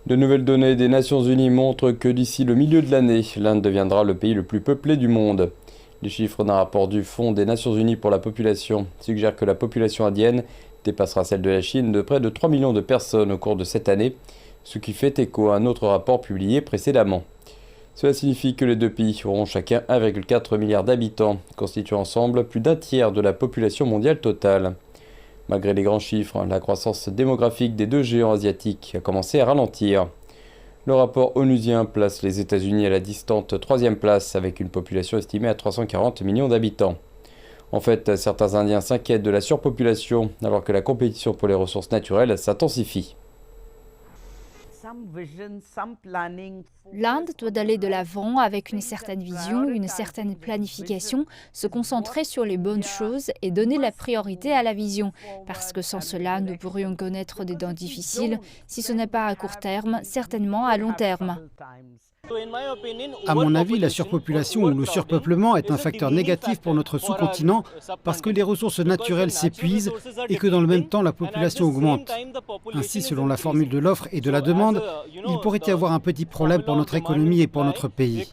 De nouvelles données des Nations Unies montrent que d'ici le milieu de l'année, l'Inde deviendra le pays le plus peuplé du monde. Les chiffres d'un rapport du Fonds des Nations Unies pour la population suggèrent que la population indienne dépassera celle de la Chine de près de 3 millions de personnes au cours de cette année, ce qui fait écho à un autre rapport publié précédemment. Cela signifie que les deux pays auront chacun 1,4 milliard d'habitants, constituant ensemble plus d'un tiers de la population mondiale totale. Malgré les grands chiffres, la croissance démographique des deux géants asiatiques a commencé à ralentir. Le rapport onusien place les États-Unis à la distante troisième place, avec une population estimée à 340 millions d'habitants. En fait, certains Indiens s'inquiètent de la surpopulation, alors que la compétition pour les ressources naturelles s'intensifie. L'Inde doit aller de l'avant avec une certaine vision, une certaine planification, se concentrer sur les bonnes choses et donner la priorité à la vision. Parce que sans cela, nous pourrions connaître des temps difficiles, si ce n'est pas à court terme, certainement à long terme. À mon avis, la surpopulation ou le surpeuplement est un facteur négatif pour notre sous-continent parce que les ressources naturelles s'épuisent et que dans le même temps la population augmente. Ainsi, selon la formule de l'offre et de la demande, il pourrait y avoir un petit problème pour notre économie et pour notre pays.